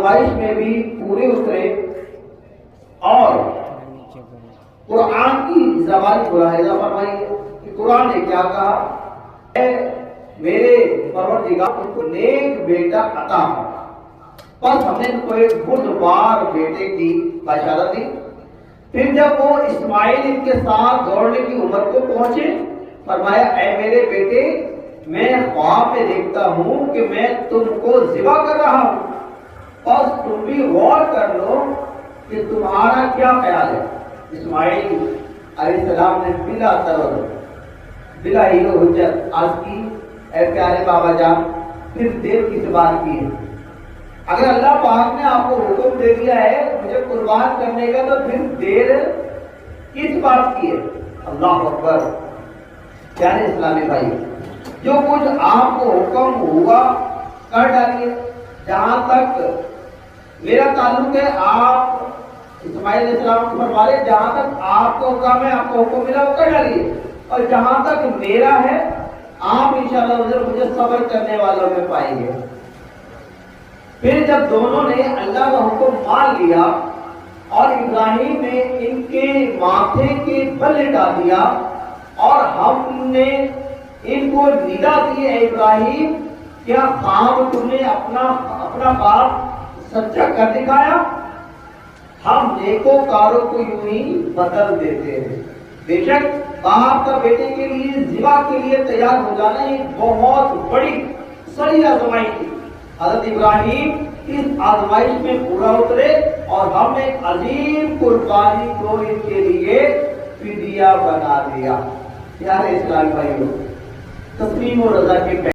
آزمائش میں بھی پورے اترے اور قرآن کی زبان ملاحظہ فرمائیے کہ قرآن نے کیا کہا، اے میرے پروردگار ان کو نیک بیٹا عطا ہو، بس ہم نے ان کو ایک بردبار بیٹے کی بشارت دی۔ پھر جب وہ اسماعیل ان کے ساتھ دوڑنے کی عمر کو پہنچے، فرمایا اے میرے بیٹے میں خواب میں دیکھتا ہوں کہ میں تم کو ذبح کر رہا ہوں، بس تم بھی غور کر لو کہ تمہارا کیا خیال ہے۔ اسماعیل علیہ السلام نے بلا تردد بلا ہی حجت عرض کی، اے پیارے بابا جان پھر دیر کس بات کی ہے؟ اگر اللہ پاک نے آپ کو حکم دے دیا ہے مجھے قربان کرنے کا تو پھر دیر کس بات کی ہے؟ اللہ اکبر۔ پیارے اسلامی بھائی، جو کچھ آپ کو حکم ہوا کر ڈالیے۔ جہاں تک میرا تعلق ہے آپ اسماعیل علیہ السلام کو فرما رہے جہاں تک آپ کو حکم ہے، آپ کو حکم ملا وہ کر ڈالیے، اور جہاں تک میرا ہے آپ انشاءاللہ مجھے صبر کرنے والوں میں پائیں گے۔ پھر جب دونوں نے اللہ کا حکم مان لیا اور ابراہیم نے ان کے ماتھے کے بل لٹا دیا اور ہم نے ان کو ندا دی، اے ابراہیم کیا خواب تم نے اپنا خواب سچا کر دکھایا؟ ہم نیکوکاروں کو یوں ہی بدل دیتے ہیں۔ بے شک باپ کا بیٹے کے لیے ذبح کے لیے تیار ہو جانا یہ بہت بڑی سڑی آزمائش تھی۔ حضرت ابراہیم اس آزمائش میں پورا اترے اور ہم نے عظیم قربانی کو ان کے لیے فدیہ بنا دیا۔ پیارے اسلامی بھائیوں، تسلیم و رضا کے